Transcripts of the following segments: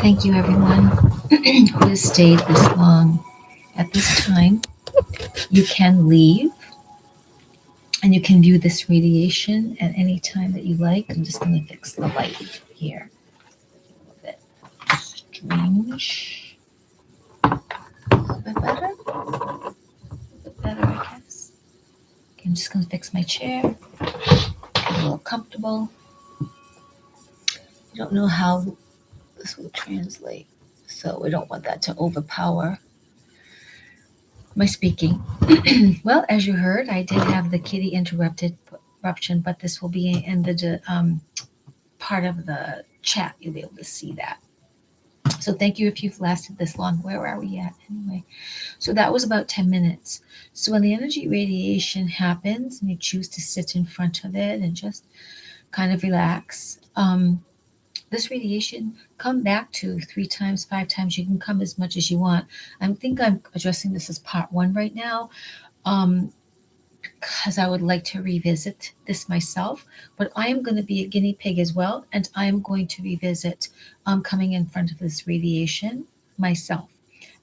Thank you, everyone who has stayed this long. At this time, you can leave and you can view this radiation at any time that you like. I'm just going to fix the light here. A bit strange. A little bit better. A bit better, I guess. Okay, I'm just going to fix my chair. Get a little comfortable. I don't know how this will translate, so we don't want that to overpower my speaking. Well, as you heard, I did have the kitty interruption, but this will be in the part of the chat. You'll be able to see that. So thank you if you've lasted this long. Where are we at anyway? So that was about 10 minutes. So when the energy radiation happens and you choose to sit in front of it and just kind of relax, this radiation, come back to 3 times, 5 times. You can come as much as you want. I think I'm addressing this as part 1 right now, because I would like to revisit this myself. But I am going to be a guinea pig as well, and I am going to revisit coming in front of this radiation myself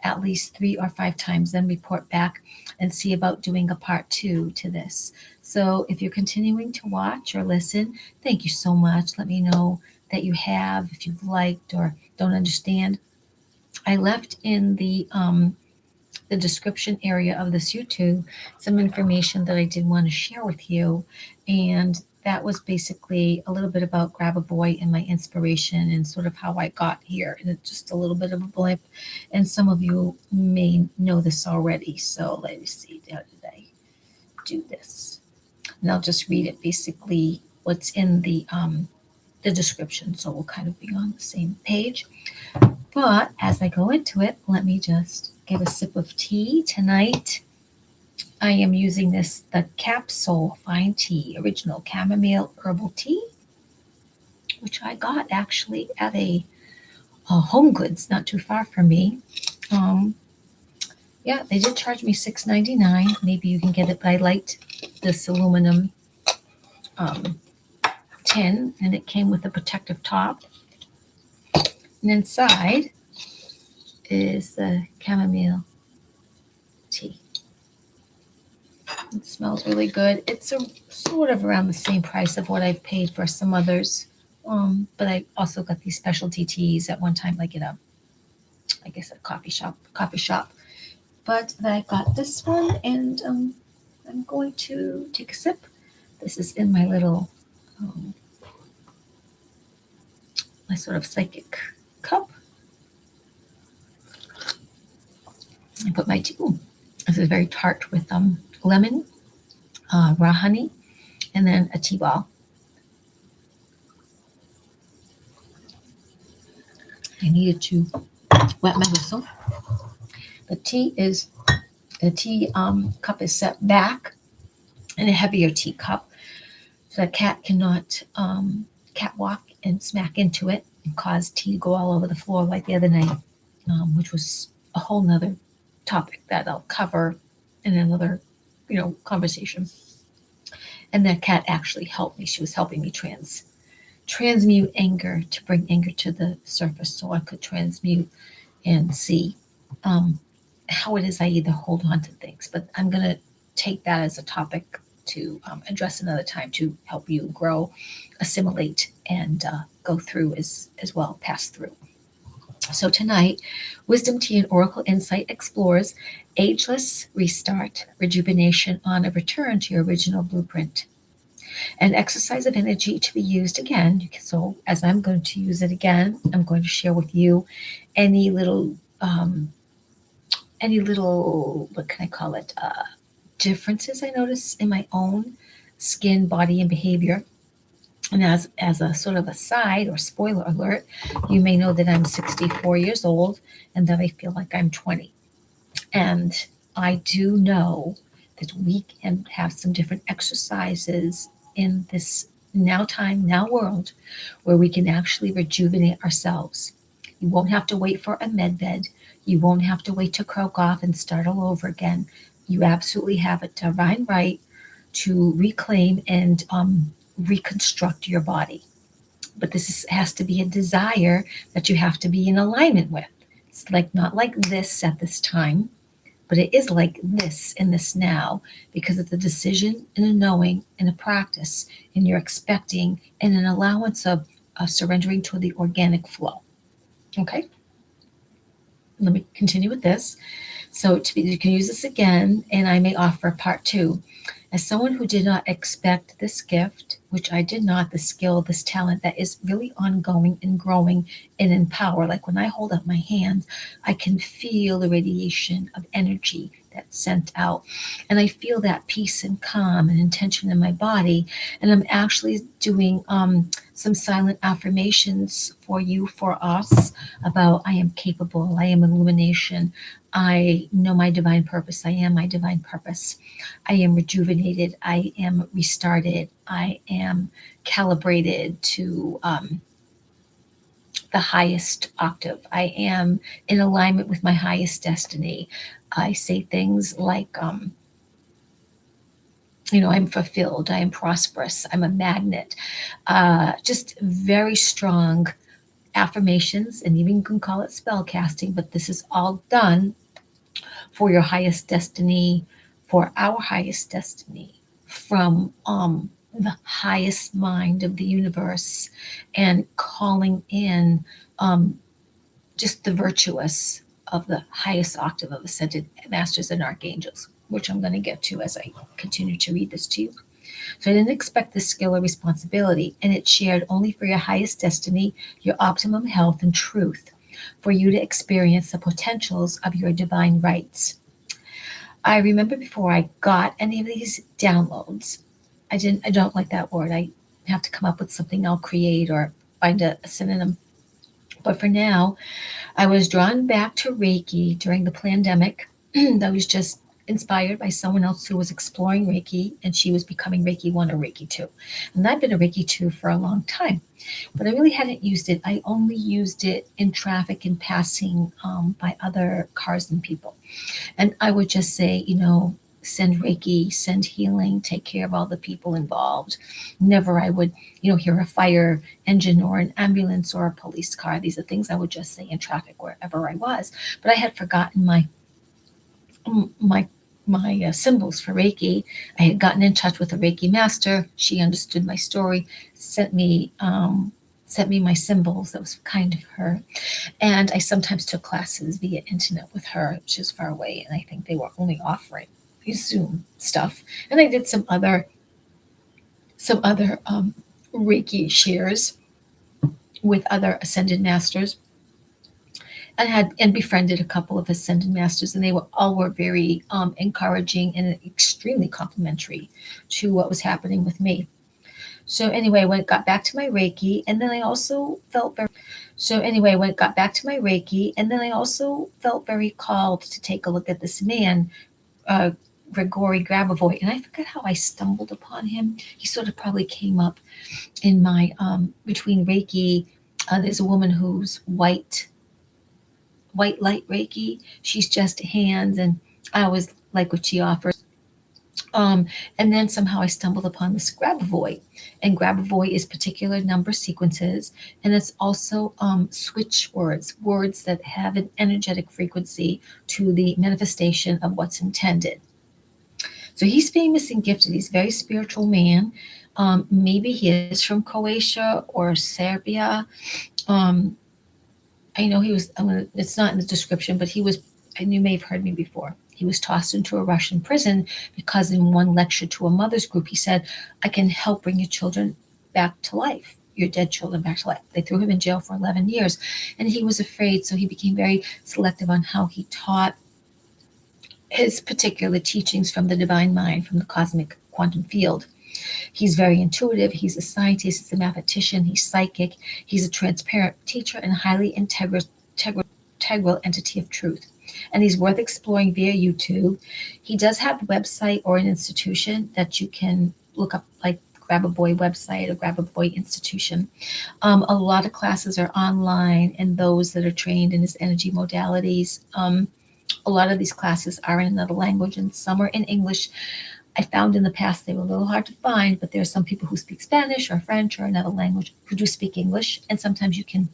at least 3 or 5 times, then report back and see about doing a part 2 to this. So if you're continuing to watch or listen, thank you so much. Let me know that you have, if you've liked or don't understand. I left in the description area of this YouTube some information that I did want to share with you, and that was basically a little bit about Grabovoi and my inspiration and sort of how I got here, and it's just a little bit of a blip, and some of you may know this already. So let me see, how did I do this? And I'll just read it, basically what's in the description, so we'll kind of be on the same page. But as I go into it, let me just get a sip of tea. Tonight I am using the capsule fine tea, original chamomile herbal tea, which I got actually at a Home Goods not too far from me. Yeah, they did charge me $6.99. Maybe you can get it, but I liked this aluminum tin, and it came with a protective top. And inside is the chamomile tea. It smells really good. It's sort of around the same price of what I've paid for some others. But I also got these specialty teas at one time, like at I guess a coffee shop. But I got this one, and I'm going to take a sip. This is in my little, my sort of psychic cup. I put my tea. Ooh, this is very tart with lemon, raw honey, and then a tea ball. I needed to wet my whistle. The tea cup is set back in a heavier tea cup, so the cat cannot catwalk and smack into it and cause tea to go all over the floor like the other night, which was a whole nother topic that I'll cover in another, conversation. And that cat actually helped me. She was helping me transmute anger, to bring anger to the surface so I could transmute and see how it is I either hold on to things. But I'm going to take that as a topic to address another time, to help you grow, assimilate, and go through as well, pass through. So tonight, Wisdom Tea and Oracle Insight explores Ageless, Restart, Rejuvenation on a Return to Your Original Blueprint. An exercise of energy to be used again. So as I'm going to use it again, I'm going to share with you any little, what can I call it, differences I notice in my own skin, body, and behavior. And as a sort of aside or spoiler alert, you may know that I'm 64 years old and that I feel like I'm 20. And I do know that we can have some different exercises in this now time, now world, where we can actually rejuvenate ourselves. You won't have to wait for a med bed. You won't have to wait to croak off and start all over again. You absolutely have a divine right to reclaim and reconstruct your body. But has to be a desire that you have to be in alignment with. It's like not like this at this time, but it is like this in this now, because it's a decision and a knowing and a practice, and you're expecting and an allowance of surrendering to the organic flow. Okay, let me continue with this. So you can use this again, and I may offer part two. As someone who did not expect this gift, which I did not, the skill, this talent that is really ongoing and growing and in power. Like when I hold up my hands, I can feel the radiation of energy that's sent out. And I feel that peace and calm and intention in my body. And I'm actually doing some silent affirmations for you, for us, about I am capable, I am illumination, I know my divine purpose, I am my divine purpose. I am rejuvenated. I am restarted. I am calibrated to the highest octave. I am in alignment with my highest destiny. I say things like, I'm fulfilled. I am prosperous. I'm a magnet. Just very strong affirmations, and even you can call it spell casting, but this is all done for your highest destiny, for our highest destiny, from the highest mind of the universe, and calling in just the virtuous of the highest octave of ascended masters and archangels, which I'm going to get to as I continue to read this to you. So I didn't expect this skill or responsibility, and it's shared only for your highest destiny, your optimum health and truth, for you to experience the potentials of your divine rights. I remember before I got any of these downloads, I don't like that word. I have to come up with something I'll create or find a synonym. But for now, I was drawn back to Reiki during the pandemic. That was just inspired by someone else who was exploring Reiki, and she was becoming Reiki 1 or Reiki 2. And I've been a Reiki 2 for a long time, but I really hadn't used it. I only used it in traffic and passing by other cars and people. And I would just say, send Reiki, send healing, take care of all the people involved. Never I would, hear a fire engine or an ambulance or a police car. These are things I would just say in traffic wherever I was. But I had forgotten my symbols for Reiki. I had gotten in touch with a Reiki master. She understood my story, sent me my symbols. That was kind of her. And I sometimes took classes via internet with her. She was far away, and I think they were only offering Zoom stuff. And I did some other Reiki shares with other ascended masters, and befriended a couple of ascended masters, and they were very encouraging and extremely complimentary to what was happening with me. So anyway, when it got back to my Reiki, and then I also felt very called to take a look at this man, Grigory Grabovoi, and I forget how I stumbled upon him. He sort of probably came up in my between Reiki. There's a woman who's white light Reiki. She's just hands, and I always like what she offers. And then somehow I stumbled upon this Grabovoi, and Grabovoi is particular number sequences, and it's also switch words that have an energetic frequency to the manifestation of what's intended. So he's famous and gifted. He's a very spiritual man. Maybe he is from Croatia or Serbia. I know he was, it's not in the description, but and you may have heard me before. He was tossed into a Russian prison because in one lecture to a mother's group, he said, I can help bring your children back to life, your dead children back to life. They threw him in jail for 11 years, and he was afraid, so he became very selective on how he taught his particular teachings from the divine mind, from the cosmic quantum field. He's very intuitive. He's a scientist. He's a mathematician. He's psychic. He's a transparent teacher and highly integral entity of truth. And he's worth exploring via YouTube. He does have a website or an institution that you can look up, like Grabovoi website or Grabovoi institution. A lot of classes are online, and those that are trained in his energy modalities. A lot of these classes are in another language, and some are in English. I found in the past they were a little hard to find, but there are some people who speak Spanish or French or another language who do speak English, and sometimes you can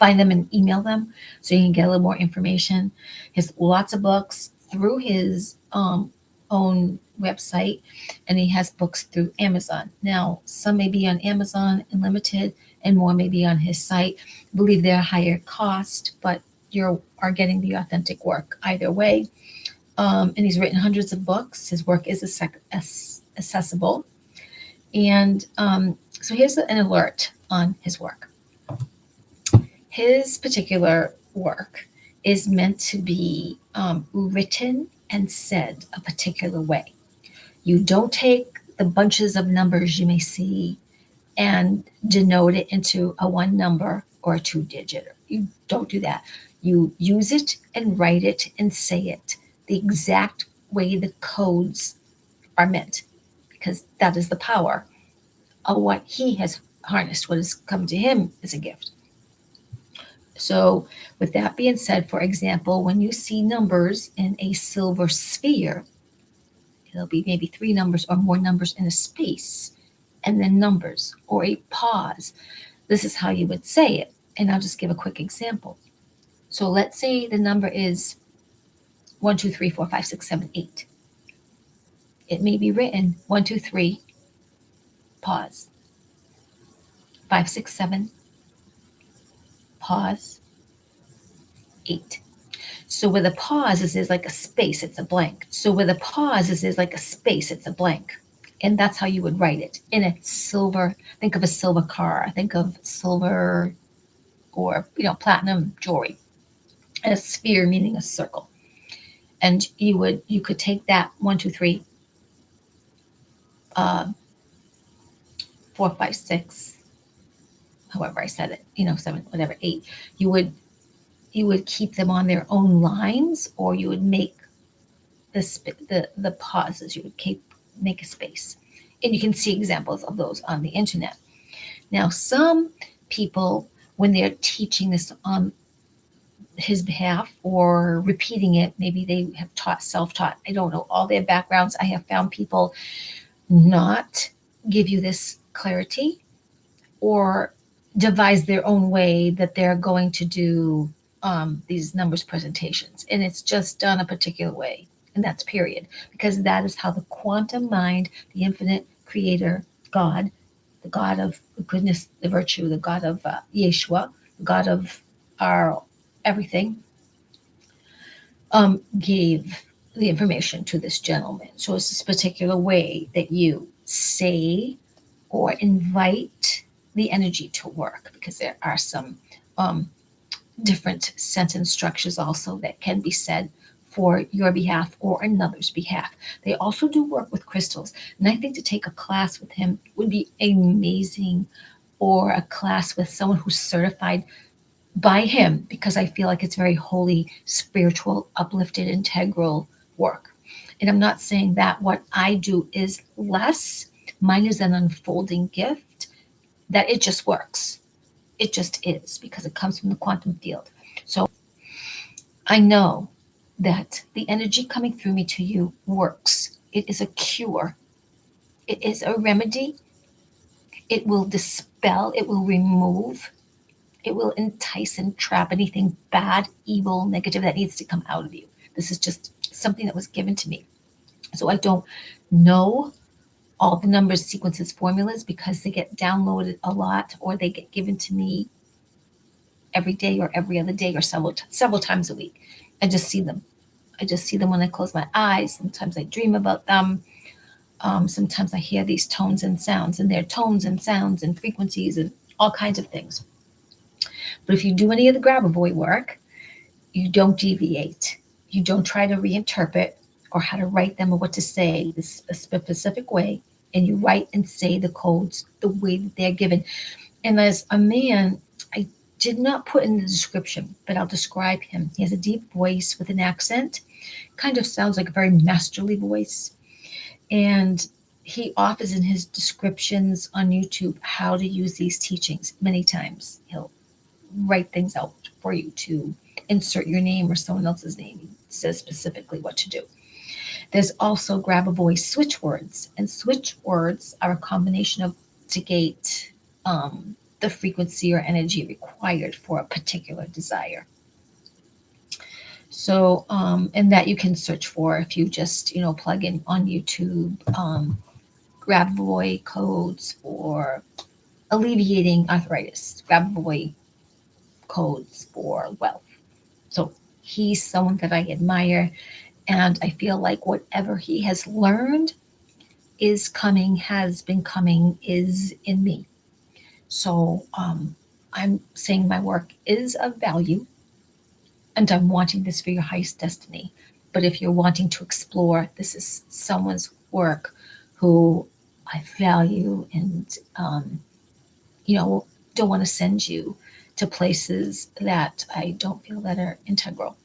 find them and email them so you can get a little more information. He has lots of books through his own website, and he has books through Amazon. Now, some may be on Amazon Unlimited, and more may be on his site. I believe they're higher cost, but you are getting the authentic work either way. And he's written hundreds of books. His work is accessible. And so here's an alert on his work. His particular work is meant to be written and said a particular way. You don't take the bunches of numbers you may see and denote it into a one number or a two digit. You don't do that. You use it and write it and say it the exact way the codes are meant, because that is the power of what he has harnessed, what has come to him as a gift. So, with that being said, for example, when you see numbers in a silver sphere, there'll be maybe three numbers or more numbers in a space, and then numbers or a pause. This is how you would say it. And I'll just give a quick example. So, let's say the number is 1, 2, 3, 4, 5, 6, 7, 8. It may be written 1, 2, 3, pause, 5, 6, 7, pause, 8. So where the pause is like a space, it's a blank. So where the pause is like a space, it's a blank. And that's how you would write it in a silver. Think of a silver car. Think of silver or platinum jewelry. And a sphere meaning a circle. And you could take that 1, 2, 3, 4, 5, 6, however I said it, 7, whatever, 8. You would keep them on their own lines, or you would make the pauses. You would make a space, and you can see examples of those on the internet. Now, some people, when they're teaching this on his behalf or repeating it, maybe they have self-taught. I don't know all their backgrounds. I have found people not give you this clarity or devise their own way that they're going to do these numbers presentations, and it's just done a particular way, and that's period, because that is how the quantum mind, the infinite creator God, the God of the goodness, the virtue, the God of Yeshua, the God of our everything, gave the information to this gentleman. So it's this particular way that you say or invite the energy to work, because there are some different sentence structures also that can be said for your behalf or another's behalf. They also do work with crystals, and I think to take a class with him would be amazing, or a class with someone who's certified by him, because I feel like it's very holy, spiritual, uplifted, integral work. And I'm not saying that what I do is less. Mine is an unfolding gift that it just works. It just is, because it comes from the quantum field. So I know that the energy coming through me to you works. It is a cure. It is a remedy. It will dispel. It will remove. It will entice and trap anything bad, evil, negative that needs to come out of you. This is just something that was given to me. So I don't know all the numbers, sequences, formulas, because they get downloaded a lot, or they get given to me every day or every other day or several times a week. I just see them. I just see them when I close my eyes. Sometimes I dream about them. Sometimes I hear these tones and sounds, and they're tones and sounds and frequencies and all kinds of things. But if you do any of the Grabovoi work, you don't deviate. You don't try to reinterpret or how to write them or what to say this a specific way, and you write and say the codes the way that they're given. And as a man, I did not put in the description, but I'll describe him. He has a deep voice with an accent, kind of sounds like a very masterly voice. And he offers in his descriptions on YouTube how to use these teachings many times. He'll write things out for you to insert your name or someone else's name. He says specifically what to do. There's also Grabovoi switchwords, and switchwords are a combination of to gate the frequency or energy required for a particular desire. So, and that you can search for if you just, plug in on YouTube, Grabovoi codes for alleviating arthritis, Grabovoi codes for wealth. So he's someone that I admire, and I feel like whatever he has learned is coming, has been coming, is in me. So I'm saying my work is of value, and I'm wanting this for your highest destiny. But if you're wanting to explore, this is someone's work who I value, and you know don't want to send you to places that I don't feel that are integral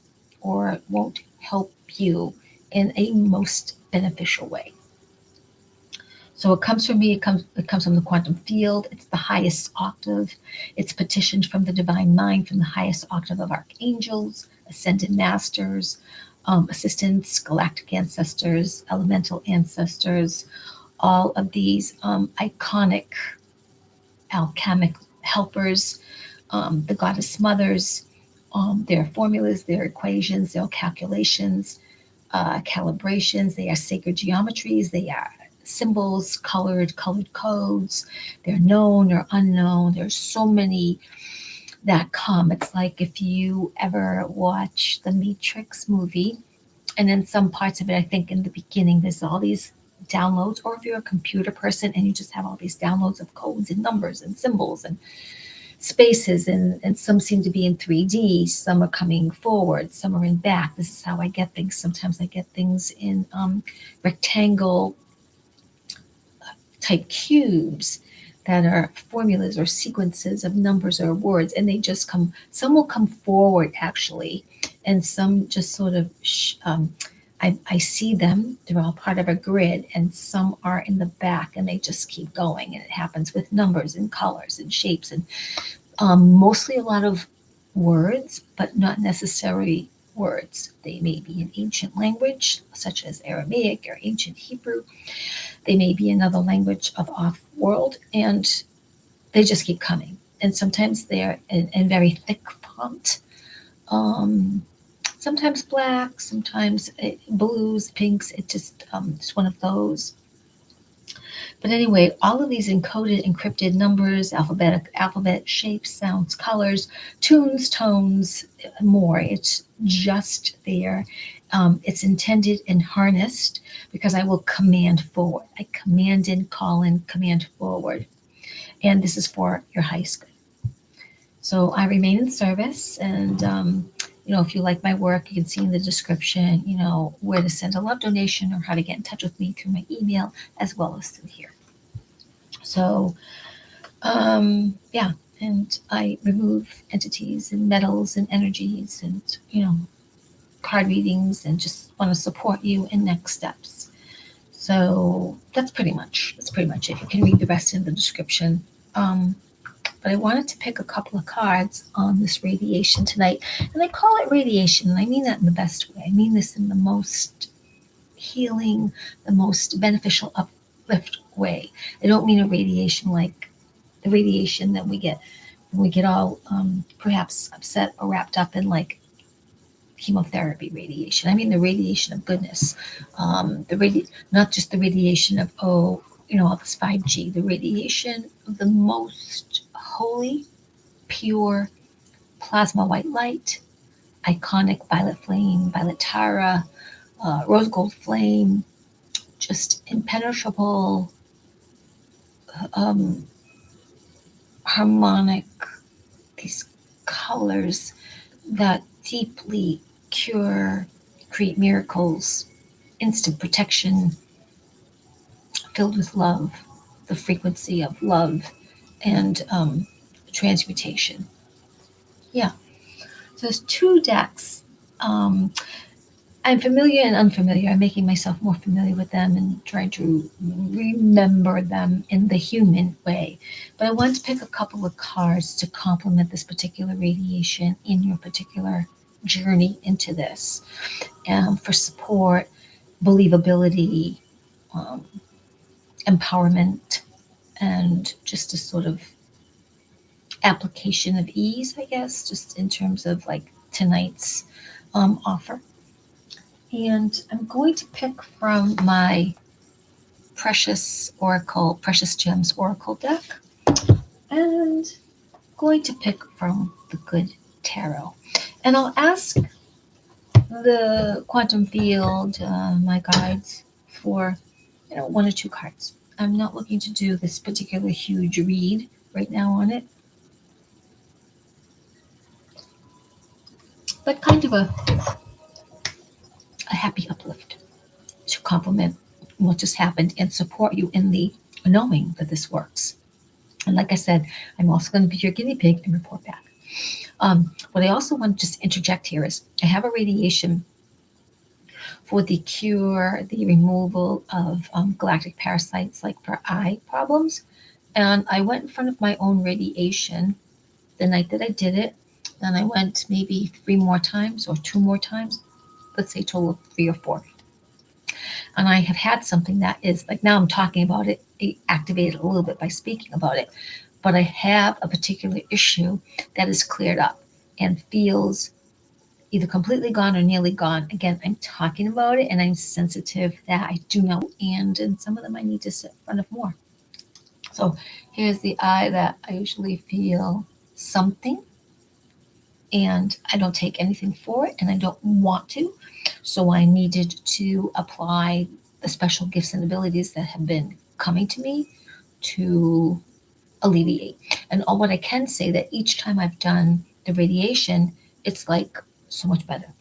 or won't help you in a most beneficial way. So it comes from me, it comes from the quantum field. It's the highest octave. It's petitioned from the divine mind, from the highest octave of archangels, ascended masters, assistants, galactic ancestors, elemental ancestors, all of these iconic alchemic helpers, the goddess mothers, their formulas, their equations, their calculations, calibrations. They are sacred geometries. They are symbols, colored codes. They're known or unknown. There's so many that come. It's like if you ever watch the Matrix movie, and in some parts of it, I think in the beginning, there's all these downloads, or if you're a computer person and you just have all these downloads of codes and numbers and symbols and spaces, and some seem to be in 3D, some are coming forward, some are in back. This is how I get things. Sometimes I get things in rectangle type cubes that are formulas or sequences of numbers or words, and they just come, some will come forward actually, and some just sort of I see them, they're all part of a grid, and some are in the back and they just keep going, and it happens with numbers and colors and shapes, and mostly a lot of words, but not necessarily words. They may be in ancient language such as Aramaic or ancient Hebrew. They may be another language of off world, and they just keep coming. And sometimes they're in very thick font, sometimes black, sometimes blues, pinks. It's one of those. But anyway, all of these encoded, encrypted numbers, alphabet shapes, sounds, colors, tunes, tones, more. It's just there. It's intended and harnessed because I will command forward. I command in, call in, command forward. And this is for your highest good. So I remain in service, and if you like my work, you can see in the description, where to send a love donation or how to get in touch with me through my email as well as through here. So, yeah, and I remove entities and metals and energies and, card readings, and just want to support you in next steps. So that's pretty much it. You can read the rest in the description. But I wanted to pick a couple of cards on this radiation tonight. And I call it radiation, and I mean that in the best way. I mean this in the most healing, the most beneficial uplift way. I don't mean a radiation like the radiation that we get when we get all perhaps upset or wrapped up in like chemotherapy radiation. I mean the radiation of goodness, not just the radiation of all this 5G, the radiation of the most holy, pure plasma white light, iconic violet flame, violet tara, rose gold flame, just impenetrable, harmonic, these colors that deeply cure, create miracles, instant protection, filled with love, the frequency of love, and transmutation. Yeah. So there's two decks. I'm familiar and unfamiliar. I'm making myself more familiar with them and trying to remember them in the human way. But I want to pick a couple of cards to complement this particular radiation in your particular journey into this, for support, believability, um, empowerment, and just a sort of application of ease, I guess, just in terms of like tonight's offer. And I'm going to pick from my Precious Gems Oracle deck, and going to pick from the Good Tarot. And I'll ask the quantum field, my guides, for one or two cards. I'm not looking to do this particular huge read right now on it, but kind of a happy uplift to complement what just happened and support you in the knowing that this works. And like I said, I'm also going to be your guinea pig and report back. What I also want to just interject here is I have a radiation for the cure, the removal of galactic parasites, like for eye problems. And I went in front of my own radiation the night that I did it. Then I went maybe 3 more times or 2 more times, let's say total of 3 or 4. And I have had something that is like, now I'm talking about it, activated a little bit by speaking about it. But I have a particular issue that is cleared up and feels either completely gone or nearly gone. Again, I'm talking about it and I'm sensitive that I do know, and in some of them I need to sit in front of more. So here's the eye that I usually feel something, and I don't take anything for it, and I don't want to. So I needed to apply the special gifts and abilities that have been coming to me to alleviate. And all what I can say that each time I've done the radiation, it's like so much better.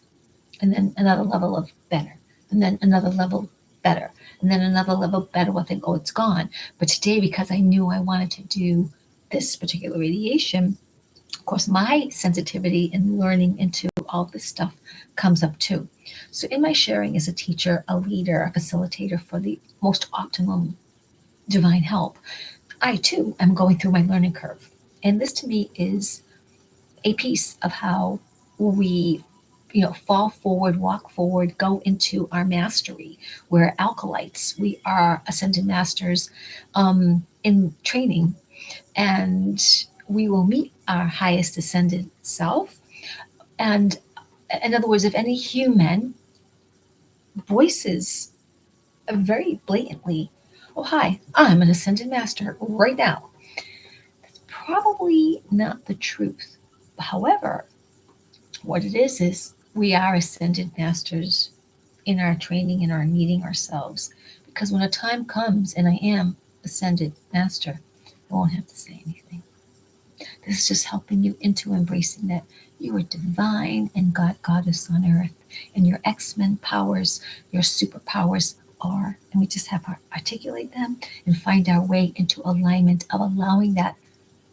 And then another level of better. And then another level better. And then another level better. Well, I think, oh, it's gone. But today, because I knew I wanted to do this particular radiation, of course, my sensitivity and learning into all this stuff comes up too. So in my sharing as a teacher, a leader, a facilitator for the most optimum divine help, I too am going through my learning curve. And this to me is a piece of how we fall forward, walk forward, go into our mastery. We're alkalites. We are ascended masters in training, and we will meet our highest ascended self. And in other words, if any human voices very blatantly, oh, hi, I'm an ascended master right now, that's probably not the truth. However, what it is we are ascended masters in our training, in our meeting ourselves. Because when a time comes and I am ascended master, I won't have to say anything. This is just helping you into embracing that you are divine and God, goddess on earth, and your X-Men powers, your superpowers are, and we just have to articulate them and find our way into alignment of allowing that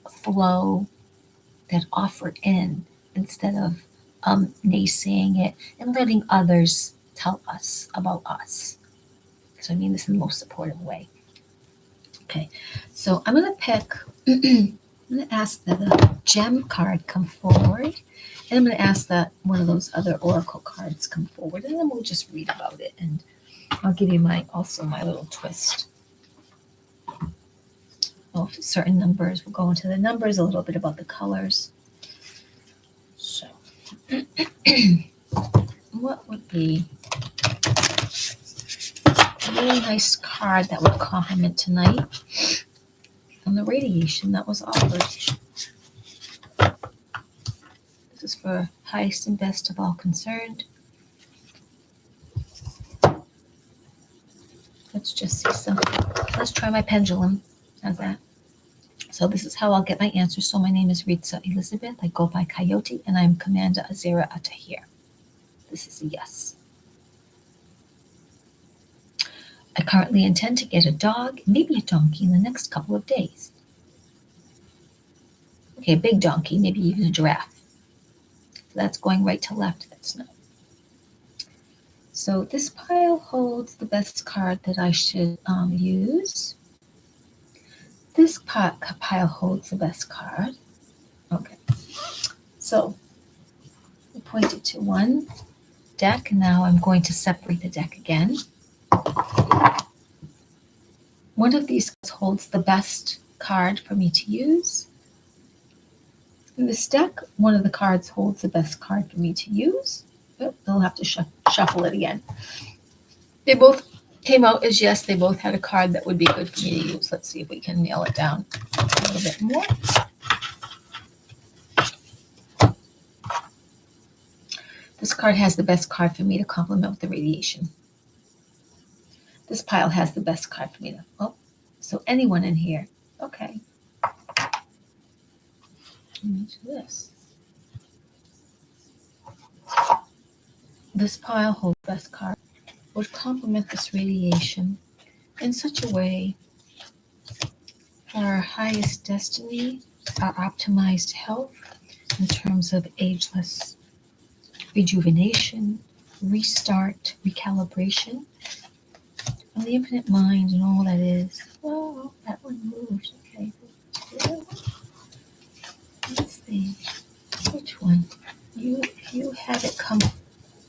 flow, that offer in, instead of naysaying it and letting others tell us about us. So I mean this in the most supportive way. Okay, so I'm going to pick, I'm going to ask that a gem card come forward, and I'm going to ask that one of those other oracle cards come forward, and then we'll just read about it, and I'll give you my little twist. Well, certain numbers, we'll go into the numbers, a little bit about the colors. So, what would be a really nice card that would complement tonight on the radiation that was offered? This is for highest and best of all concerned. Let's just see something. Let's try my pendulum. How's that? So this is how I'll get my answer. So my name is Ritza Elizabeth. I go by Coyote, and I'm Commander Azera Atahir. This is a yes. I currently intend to get a dog, maybe a donkey, in the next couple of days. Okay, a big donkey, maybe even a giraffe. So that's going right to left. That's no. So this pile holds the best card that I should use. This pile holds the best card. Okay. So I pointed to one deck. Now I'm going to separate the deck again. One of these holds the best card for me to use. In this deck, one of the cards holds the best card for me to use. Oh, I'll have to shuffle it again. They both came out as yes, they both had a card that would be good for me to use. Let's see if we can nail it down a little bit more. This card has the best card for me to complement with the radiation. This pile has the best card for me to, oh, so anyone in here. Okay. Let me do this. This pile holds the best card, would complement this radiation in such a way for our highest destiny, our optimized health in terms of ageless, rejuvenation, restart, recalibration, and the infinite mind and all that is. Oh, that one moved. Okay. Let's see. Which one? You had it come.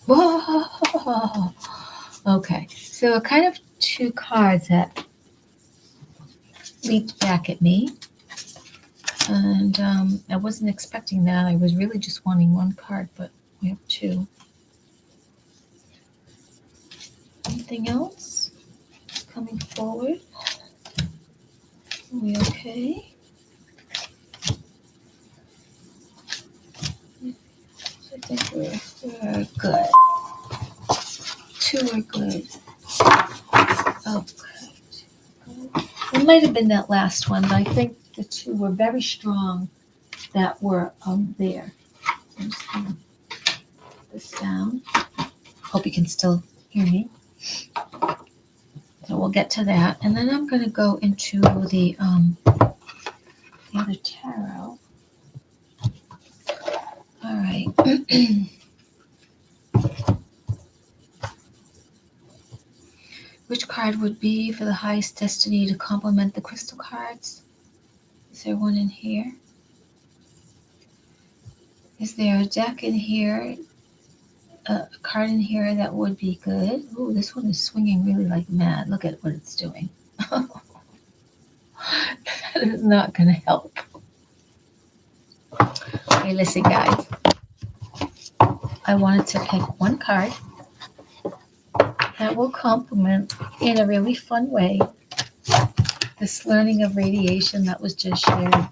Whoa! Okay. So kind of two cards that leaped back at me. And I wasn't expecting that. I was really just wanting one card, but we have two. Anything else coming forward? Are we okay? I think we're good. Two are good. Okay. It might have been that last one, but I think the two were very strong that were there. I'm just going to put this down. Hope you can still hear me. So we'll get to that. And then I'm going to go into the other tarot. All right. Which card would be for the highest destiny to complement the crystal cards? Is there one in here? Is there a deck in here? A card in here that would be good? Oh, this one is swinging really like mad. Look at what it's doing. That is not going to help. Okay, listen, guys. I wanted to pick one card that will complement in a really fun way this learning of radiation that was just shared.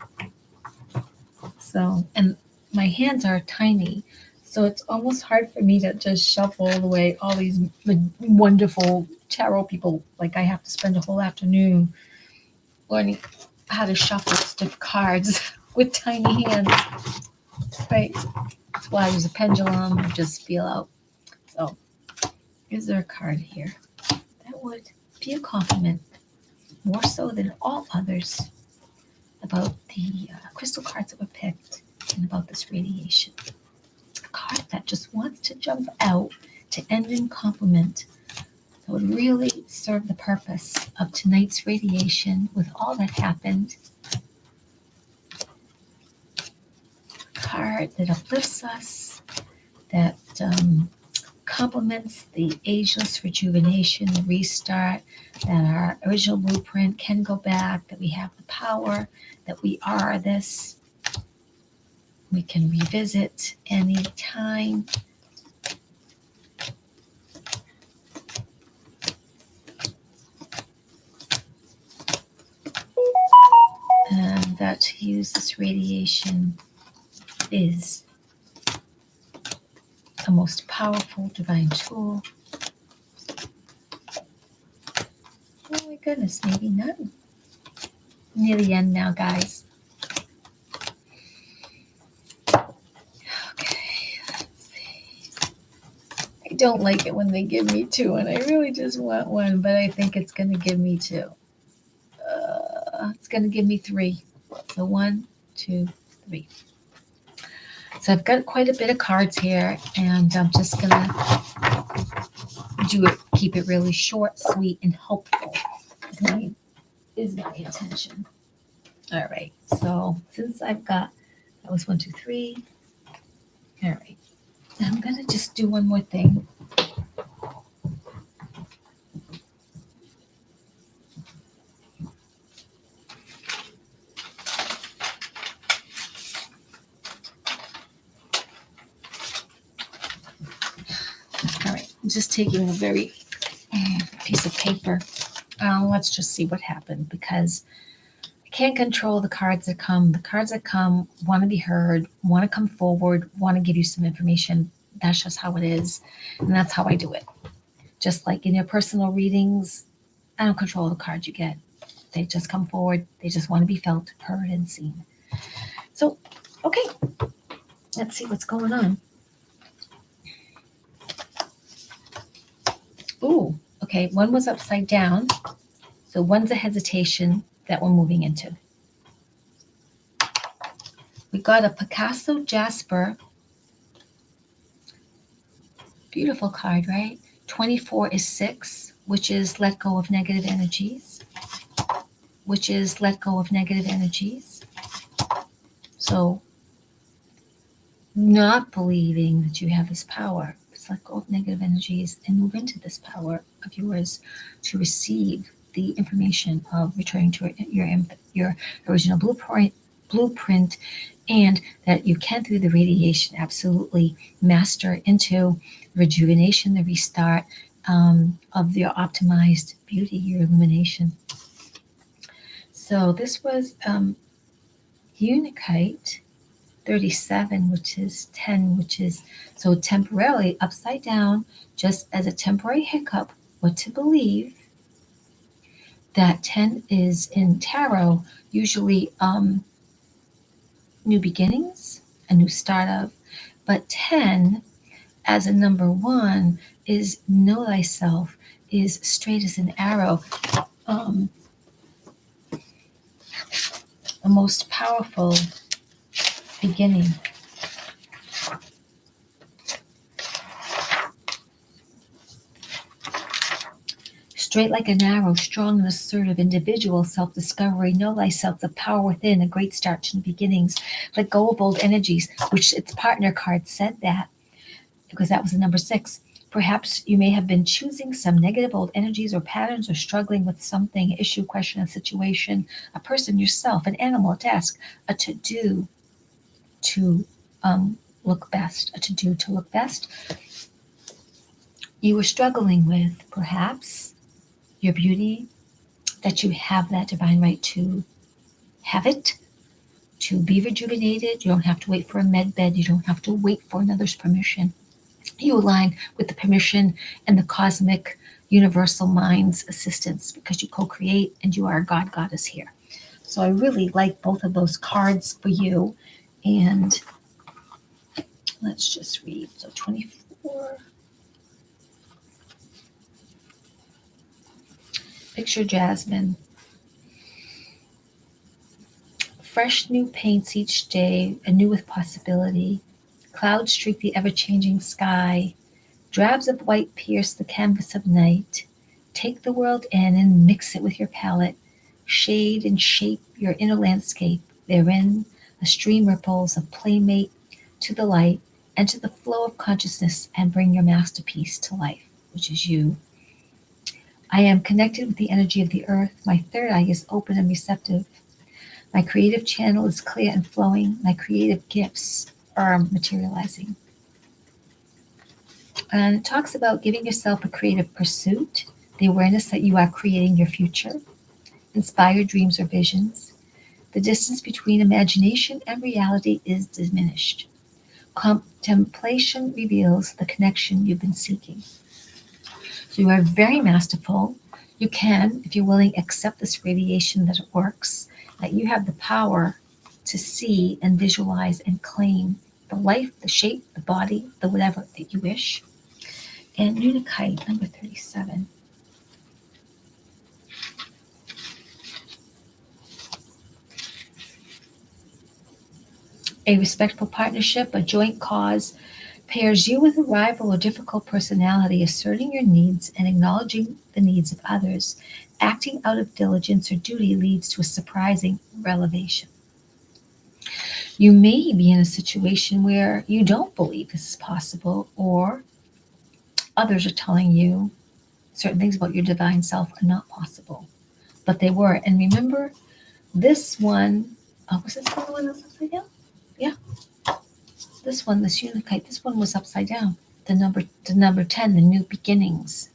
So, and my hands are tiny, so it's almost hard for me to just shuffle away all these wonderful tarot people. Like I have to spend a whole afternoon learning how to shuffle stiff cards with tiny hands. Right? That's why I use a pendulum and just feel out. So, is there a card here that would be a compliment, more so than all others, about the crystal cards that were picked and about this radiation? A card that just wants to jump out to end in compliment that would really serve the purpose of tonight's radiation with all that happened. A card that uplifts us, that complements the ageless rejuvenation, the restart, that our original blueprint can go back, that we have the power, that we are this. We can revisit any time. And that to use this radiation is the most powerful divine tool. Oh my goodness, maybe none. Near the end now, guys. Okay, let's see. I don't like it when they give me two, and I really just want one, but I think it's going to give me two. It's going to give me three. So 1, 2, 3. So I've got quite a bit of cards here, and I'm just going to keep it really short, sweet, and hopeful is my intention. All right, so since I've got, that was 1, 2, 3. All right, I'm going to just do one more thing. just taking a very piece of paper. Let's just see what happened, because I can't control the cards that come. The cards that come want to be heard, want to come forward, want to give you some information. That's just how it is. And that's how I do it. Just like in your personal readings, I don't control the cards you get. They just come forward. They just want to be felt, heard, and seen. So, okay, let's see what's going on. Ooh, okay, one was upside down. So one's a hesitation that we're moving into. We got a Picasso Jasper. Beautiful card, right? 24 is 6, which is let go of negative energies. Which is let go of negative energies. So not believing that you have this power. It's let go of negative energies and move into this power of yours to receive the information of returning to your original blueprint, and that you can, through the radiation, absolutely master into rejuvenation, the restart of your optimized beauty, your illumination. So this was Unicite 37, which is 10, which is so temporarily upside down, just as a temporary hiccup. What to believe that 10 is in tarot, usually new beginnings, a new start of, but 10 as a number 1 is know thyself, is straight as an arrow. The most powerful beginning. Straight like an arrow, strong and assertive, individual, self-discovery, know thyself, the power within, a great start to new beginnings. Let go of old energies, which its partner card said that, because that was the number 6. Perhaps you may have been choosing some negative old energies or patterns, or struggling with something, issue, question, a situation, a person, yourself, an animal, a task, a to-do to look best, a to-do to look best. You were struggling with, perhaps, your beauty, that you have that divine right to have it, to be rejuvenated. You don't have to wait for a med bed. You don't have to wait for another's permission. You align with the permission and the cosmic universal mind's assistance, because you co-create and you are a god goddess here. So I really like both of those cards for you. And let's just read. So 24. Picture jasmine. Fresh new paints each day, anew with possibility. Clouds streak the ever-changing sky. Drabs of white pierce the canvas of night. Take the world in and mix it with your palette. Shade and shape your inner landscape. Therein, a stream ripples, a playmate to the light, and to the flow of consciousness, and bring your masterpiece to life, which is you. I am connected with the energy of the earth. My third eye is open and receptive. My creative channel is clear and flowing. My creative gifts are materializing. And it talks about giving yourself a creative pursuit, the awareness that you are creating your future, inspired dreams or visions. The distance between imagination and reality is diminished. Contemplation reveals the connection you've been seeking. So you are very masterful. You can, if you're willing, accept this radiation, that it works, that you have the power to see and visualize and claim the life, the shape, the body, the whatever that you wish. And Unicite, number 37. A respectful partnership, a joint cause, pairs you with a rival or difficult personality, asserting your needs and acknowledging the needs of others. Acting out of diligence or duty leads to a surprising revelation. You may be in a situation where you don't believe this is possible, or others are telling you certain things about your divine self are not possible, but they were. And remember, this one, was this the one that was upside down? Yeah. This one, this Unicite, this one was upside down. the number 10, the new beginnings.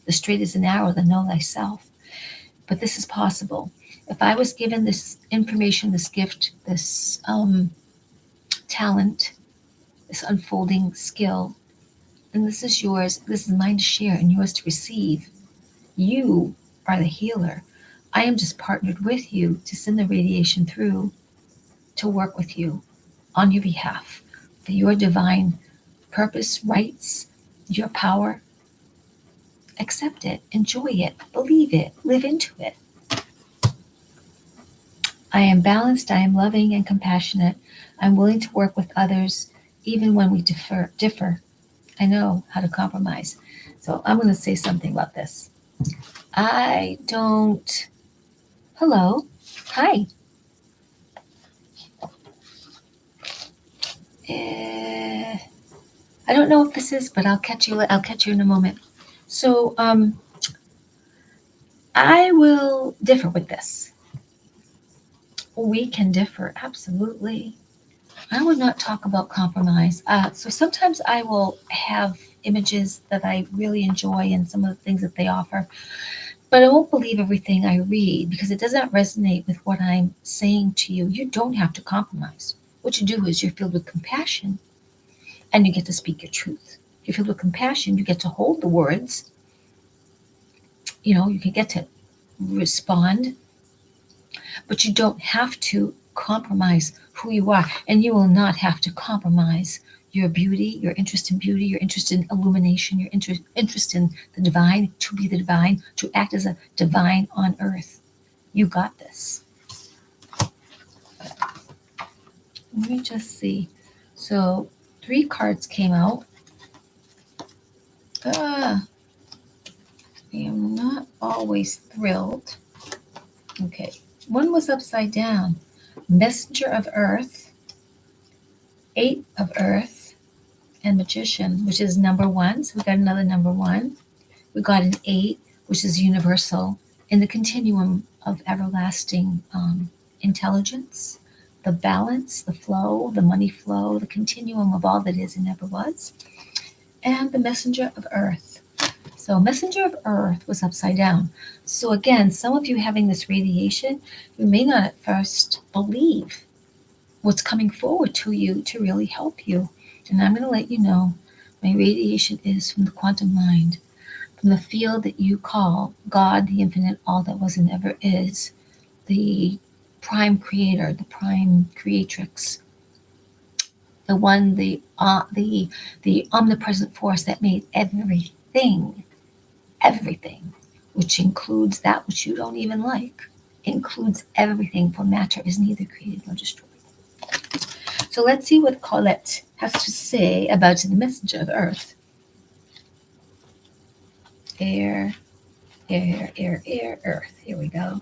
The straight is an arrow, the know thyself. But this is possible. If I was given this information, this gift, this talent, this unfolding skill, and this is yours, this is mine to share and yours to receive. You are the healer. I am just partnered with you to send the radiation through to work with you on your behalf for your divine purpose, rights, your power. Accept it, enjoy it, believe it, live into it. I am balanced, I am loving and compassionate. I'm willing to work with others even when we differ. I know how to compromise. So I'm going to say something about this. I don't. Hello. Hi. I don't know what this is, but I'll catch you. I'll catch you in a moment. So I will differ with this. We can differ, absolutely. I would not talk about compromise. So sometimes I will have images that I really enjoy and some of the things that they offer, but I won't believe everything I read because it does not resonate with what I'm saying to you. You don't have to compromise. What you do is you're filled with compassion and you get to speak your truth. You're filled with compassion, you get to hold the words. You can get to respond, but you don't have to compromise who you are, and you will not have to compromise your beauty, your interest in beauty, your interest in illumination, your interest in the divine, to be the divine, to act as a divine on earth. You got this. Let me just see. So 3 cards came out. I am not always thrilled. Okay, one was upside down. Messenger of Earth, 8 of Earth, and Magician, which is number 1. So we got another number 1. We got an 8, which is universal in the continuum of everlasting intelligence, the balance, the flow, the money flow, the continuum of all that is and never was, and the Messenger of Earth. So Messenger of Earth was upside down. So again, some of you having this radiation, you may not at first believe what's coming forward to you to really help you. And I'm going to let you know, my radiation is from the quantum mind, from the field that you call God, the infinite, all that was and ever is, the prime creator, the prime creatrix, the one, the omnipresent force that made everything, which includes that which you don't even like, includes everything, for matter is neither created nor destroyed. So let's see what Colette has to say about the Messenger of Earth. Air, Earth. Here we go.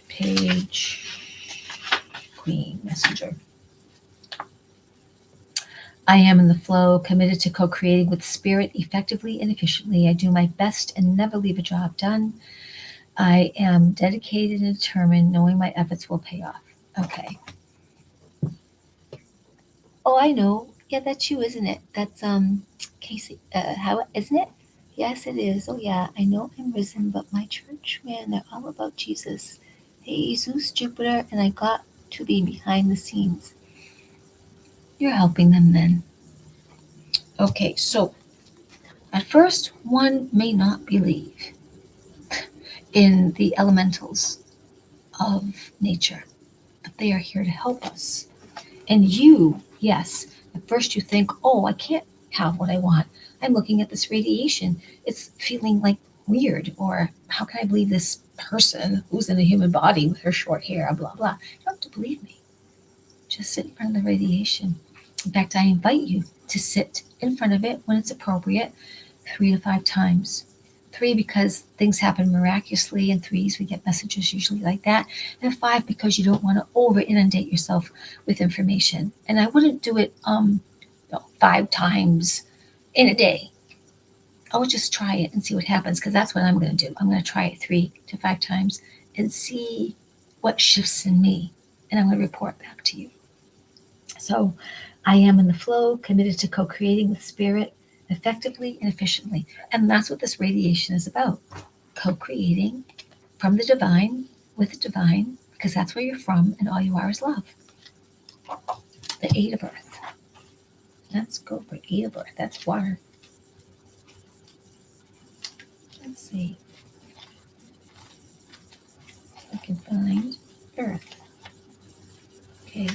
Page, Queen, Messenger. I am in the flow, committed to co-creating with spirit effectively and efficiently. I do my best and never leave a job done. I am dedicated and determined, knowing my efforts will pay off. Okay. Oh, I know. Yeah, that's you, isn't it? That's Casey. How isn't it? Yes, it is. Oh yeah, I know I'm risen, but my church, man, they're all about Jesus. Hey, Zeus, Jupiter, and I got to be behind the scenes. You're helping them then. Okay, so at first, one may not believe in the elementals of nature, but they are here to help us. And you, yes, at first you think, oh, I can't have what I want. I'm looking at this radiation. It's feeling like weird, or how can I believe this person who's in a human body with her short hair, blah, blah. You don't have to believe me. Just sit in front of the radiation. In fact, I invite you to sit in front of it when it's appropriate 3 to 5 times. 3 because things happen miraculously, and 3s we get messages usually like that, and 5 because you don't want to over inundate yourself with information. And I wouldn't do it 5 times in a day. I would just try it and see what happens, because that's what I'm going to do. I'm going to try it 3 to 5 times and see what shifts in me, and I'm going to report back to you. So I am in the flow, committed to co creating with spirit effectively and efficiently. And that's what this radiation is about, co creating from the divine with the divine, because that's where you're from, and all you are is love. The eight of earth. Let's go for eight of earth. That's water. Let's see if I can find earth. Okay.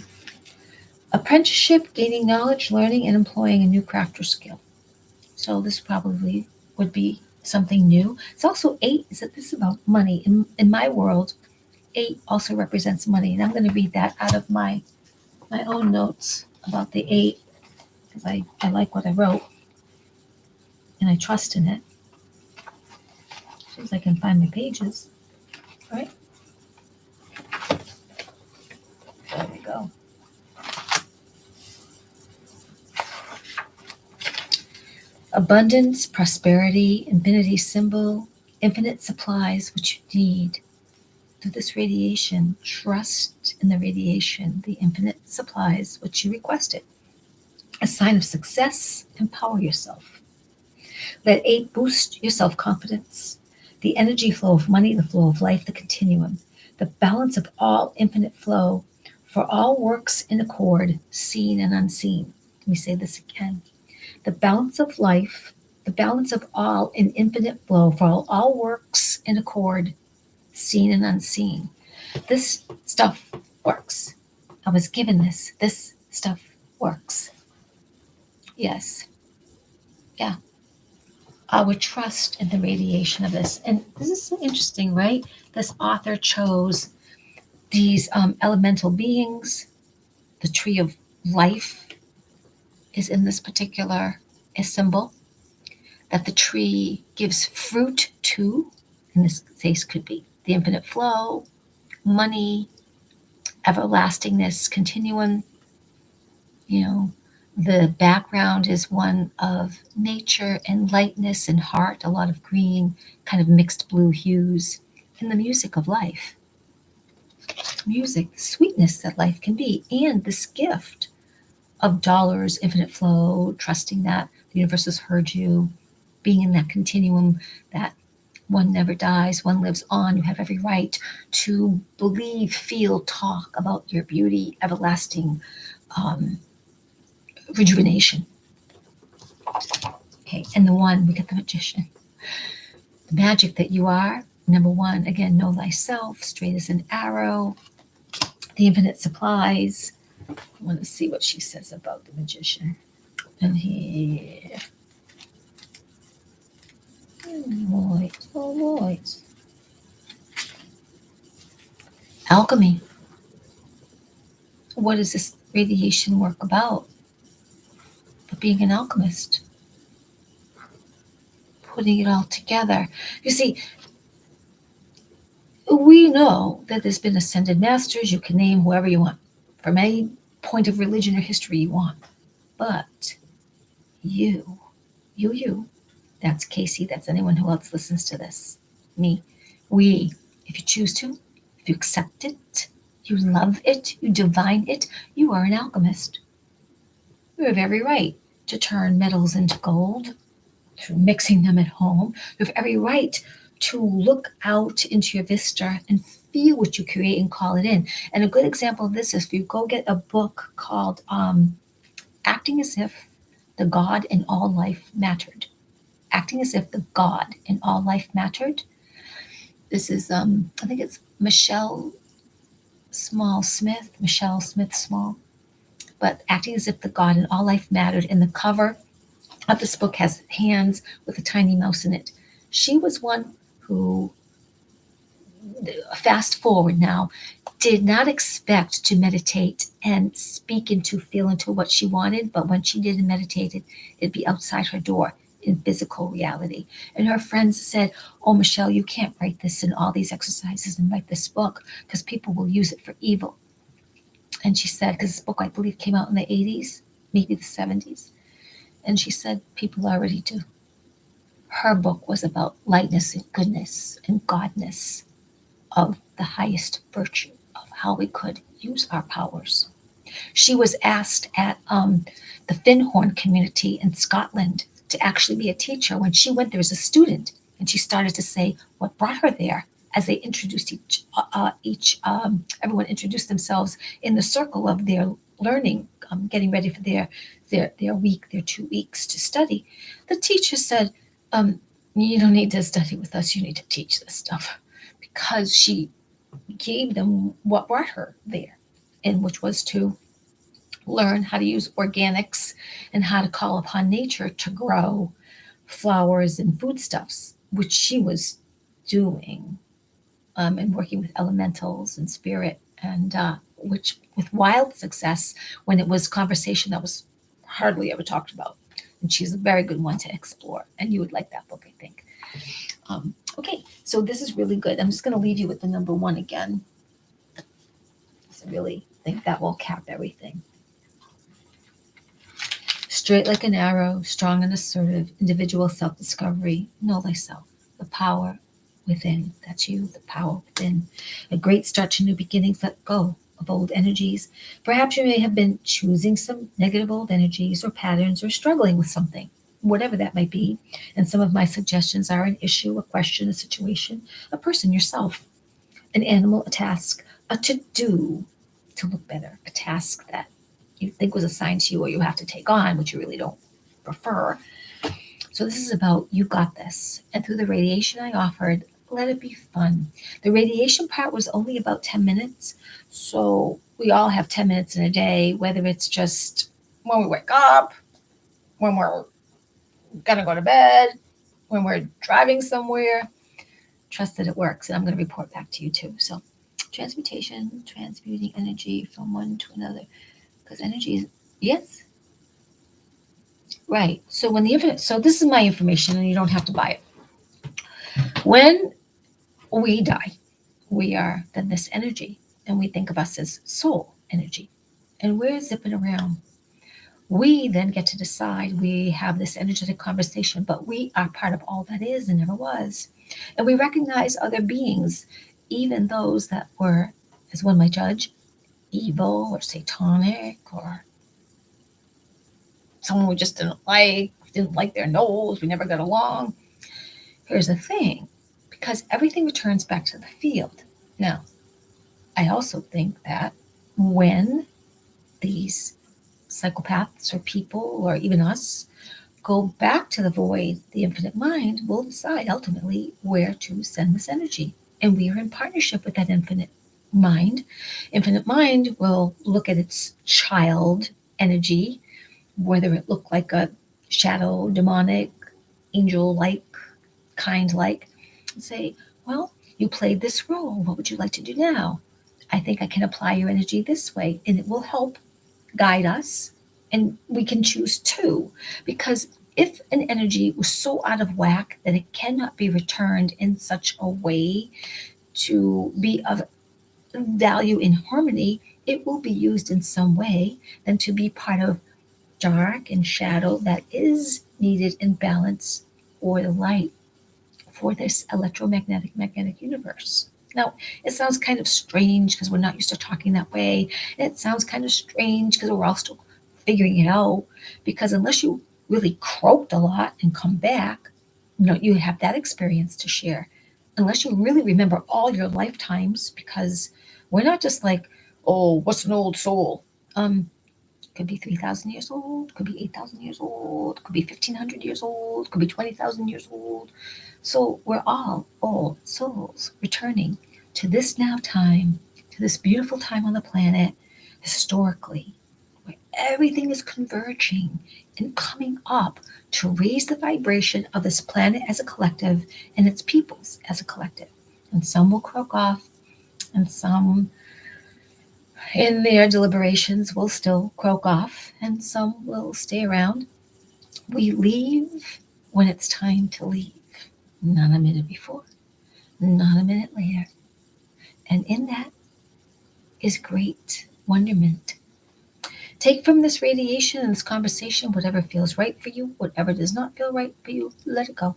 Apprenticeship, gaining knowledge, learning, and employing a new craft or skill. So this probably would be something new. It's also eight, is that this is about money. In my world, eight also represents money. And I'm going to read that out of my own notes about the eight, because I like what I wrote and I trust in it. As soon as I can find my pages. All right. There we go. Abundance, prosperity, infinity symbol, infinite supplies which you need. Through this radiation, trust in the radiation, the infinite supplies which you requested. A sign of success, empower yourself. Let eight boost your self confidence. The energy flow of money, the flow of life, the continuum, the balance of all infinite flow, for all works in accord, seen and unseen. Let me say this again. The balance of life, the balance of all in infinite flow, for all works in accord, seen and unseen. This stuff works. I was given this. This stuff works. Yes. Yeah. I would trust in the radiation of this. And this is so interesting, right? This author chose these elemental beings. The tree of life is in this particular symbol, that the tree gives fruit to. In this case, could be the infinite flow, money, everlastingness, continuum. You know, the background is one of nature and lightness and heart, a lot of green, kind of mixed blue hues, and the music of life. Music, the sweetness that life can be, and this gift of dollars, infinite flow, trusting that the universe has heard you, being in that continuum, that one never dies, one lives on. You have every right to believe, feel, talk about your beauty, everlasting rejuvenation. Okay, and the one, we get the magician. The magic that you are, number one, again, know thyself, straight as an arrow, the infinite supplies. I want to see what she says about the magician. And here, oh Lord. Alchemy. What is this radiation work about? But being an alchemist, putting it all together. You see, we know that there's been ascended masters. You can name whoever you want from any point of religion or history you want. But you, that's Casey, that's anyone who else listens to this, me, we, if you choose to, if you accept it, you love it, you divine it, you are an alchemist. You have every right to turn metals into gold through mixing them at home. You have every right to look out into your vista and feel what you create and call it in. And a good example of this is if you go get a book called Acting as If the God in All Life Mattered. Acting as if the God in all life mattered. This is, I think it's Michelle Smith Small. But acting as if the God in all life mattered. And the cover of this book has hands with a tiny mouse in it. She was one who, fast forward now, did not expect to meditate and speak into, feel into what she wanted, but when she did and meditated, it'd be outside her door in physical reality. And her friends said, "Oh, Michelle, you can't write this and all these exercises and write this book because people will use it for evil." And she said, because this book, I believe, came out in the 80s, maybe the 70s. And she said, people already do. Her book was about lightness and goodness and godness of the highest virtue of how we could use our powers. She was asked at the Finhorn community in Scotland to actually be a teacher. When she went there as a student, and she started to say what brought her there as they introduced everyone introduced themselves in the circle of their learning, getting ready for their week, their 2 weeks to study. The teacher said, "You don't need to study with us. You need to teach this stuff," because she gave them what brought her there, and which was to learn how to use organics and how to call upon nature to grow flowers and foodstuffs, which she was doing, and working with elementals and spirit, and which with wild success when it was conversation that was hardly ever talked about. And she's a very good one to explore, and you would like that book, I think. Okay, so this is really good. I'm just going to leave you with the number one again. I really think that will cap everything. Straight like an arrow, strong and assertive, individual self-discovery, know thyself, the power within. That's you, the power within. A great start to new beginnings. Let go of old energies. Perhaps you may have been choosing some negative old energies or patterns or struggling with something, whatever that might be. And some of my suggestions are an issue, a question, a situation, a person, yourself, an animal, a task, a to-do to look better, a task that you think was assigned to you or you have to take on, which you really don't prefer. So this is about you got this. And through the radiation I offered, let it be fun. The radiation part was only about 10 minutes. So we all have 10 minutes in a day, whether it's just when we wake up, when we're going to go to bed, when we're driving somewhere. Trust that it works. And I'm going to report back to you too. So transmutation, transmuting energy from one to another. Because energy is, yes. Right. So when so this is my information and you don't have to buy it. When we die, we are then this energy, and we think of us as soul energy, and we're zipping around. We then get to decide. We have this energetic conversation, but we are part of all that is and never was. And we recognize other beings, even those that were, as one might judge, evil or satanic or someone we just didn't like their nose, we never got along. Here's the thing, because everything returns back to the field. Now, I also think that when these psychopaths or people or even us go back to the void, the infinite mind will decide ultimately where to send this energy. And we are in partnership with that infinite mind. Infinite mind will look at its child energy, whether it looked like a shadow, demonic, angel like, kind like, and say, well, you played this role. What would you like to do now? I think I can apply your energy this way, and it will help guide us. And we can choose to, because if an energy was so out of whack that it cannot be returned in such a way to be of value in harmony, it will be used in some way then to be part of dark and shadow that is needed in balance for the light, for this electromagnetic magnetic universe. Now, it sounds kind of strange because we're not used to talking that way. It sounds kind of strange because we're all still figuring it out. Because unless you really croaked a lot and come back, you have that experience to share. Unless you really remember all your lifetimes, because we're not just like, oh, what's an old soul? Could be 3,000 years old, could be 8,000 years old, could be 1,500 years old, could be 20,000 years old. So we're all old souls returning to this now time, to this beautiful time on the planet, historically, where everything is converging and coming up to raise the vibration of this planet as a collective and its peoples as a collective. And some will croak off, and some in their deliberations will still croak off, and some will stay around. We leave when it's time to leave, not a minute before, not a minute later. And in that is great wonderment. Take from this radiation and this conversation whatever feels right for you, whatever does not feel right for you, let it go.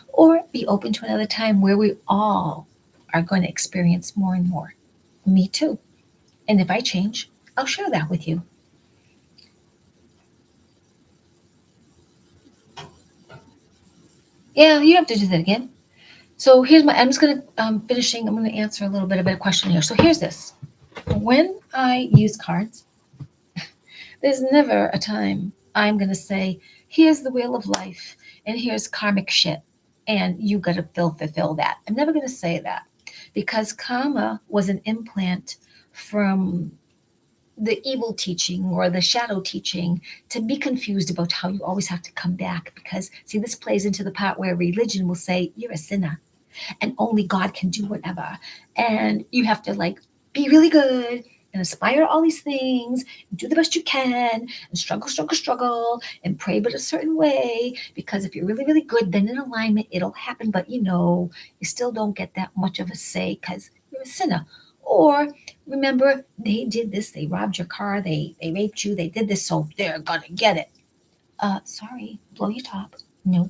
Or be open to another time where we all are going to experience more and more. Me too. And if I change, I'll share that with you. Yeah, you have to do that again. So here's my, I'm just going to, finishing, I'm going to answer a little bit of a question here. So here's this. When I use cards, there's never a time I'm going to say, here's the wheel of life and here's karmic shit. And you got to fulfill that. I'm never going to say that because karma was an implant from the evil teaching or the shadow teaching to be confused about how you always have to come back. Because, see, this plays into the part where religion will say, you're a sinner and only God can do whatever. And you have to like be really good and aspire to all these things, do the best you can, and struggle, and pray but a certain way. Because if you're really, really good, then in alignment, it'll happen. But you still don't get that much of a say because you're a sinner. Or remember, they did this, they robbed your car, they raped you, they did this, so they're gonna get it. Sorry, blow your top. No,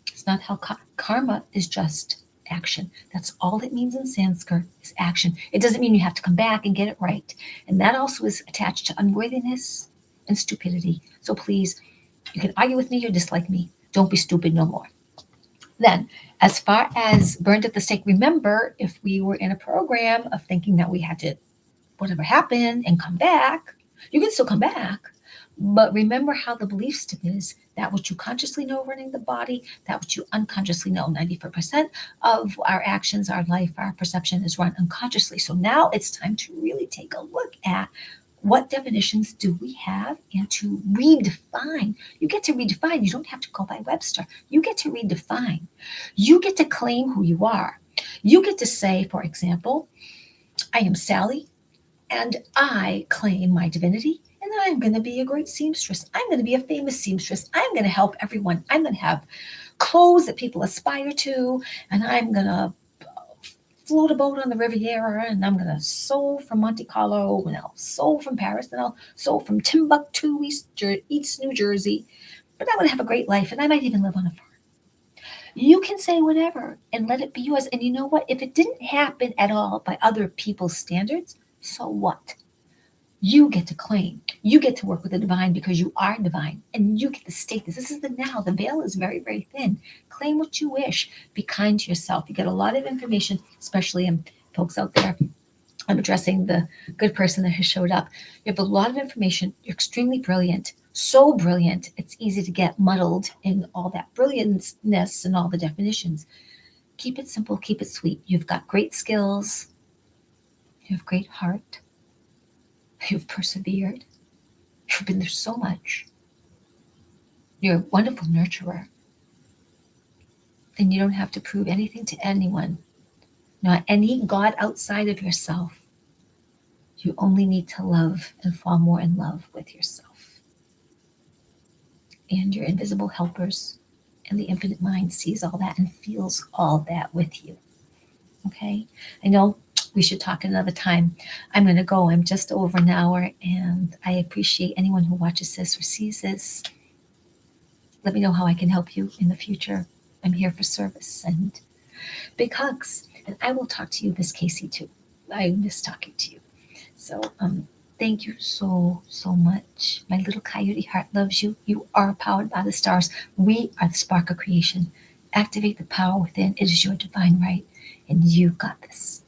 it's not how karma is just action. That's all it means in Sanskrit is action. It doesn't mean you have to come back and get it right. And that also is attached to unworthiness and stupidity. So please, you can argue with me or dislike me. Don't be stupid no more. Then, as far as burned at the stake, remember if we were in a program of thinking that we had to, whatever happened, and come back, you can still come back. But remember how the belief system is that what you consciously know running the body, that what you unconsciously know. 94% of our actions, our life, our perception is run unconsciously. So now it's time to really take a look at what definitions do we have and to redefine. You get to redefine. You don't have to go by Webster. You get to redefine. You get to claim who you are. You get to say, for example, I am Sally and I claim my divinity and I'm going to be a great seamstress. I'm going to be a famous seamstress. I'm going to help everyone. I'm going to have clothes that people aspire to, and I'm going to float a boat on the Riviera, and I'm going to sew from Monte Carlo, and I'll sew from Paris, and I'll sew from Timbuktu, East New Jersey. But I'm going to have a great life, and I might even live on a farm. You can say whatever and let it be yours. And you know what? If it didn't happen at all by other people's standards, so what? You get to claim. You get to work with the divine because you are divine. And you get to state this. This is the now. The veil is very, very thin. Claim what you wish. Be kind to yourself. You get a lot of information, especially in folks out there. I'm addressing the good person that has showed up. You have a lot of information. You're extremely brilliant. So brilliant, it's easy to get muddled in all that brilliantness and all the definitions. Keep it simple. Keep it sweet. You've got great skills. You have great heart. You've persevered. You've been through so much. You're a wonderful nurturer. Then you don't have to prove anything to anyone, not any God outside of yourself. You only need to love and fall more in love with yourself. And your invisible helpers and the infinite mind sees all that and feels all that with you. Okay? I know we should talk another time. I'm going to go. I'm just over an hour, and I appreciate anyone who watches this or sees this. Let me know how I can help you in the future. I'm here for service and big hugs. And I will talk to you, Miss Casey, too. I miss talking to you. So thank you so, so much. My little coyote heart loves you. You are powered by the stars. We are the spark of creation. Activate the power within. It is your divine right. And you got this.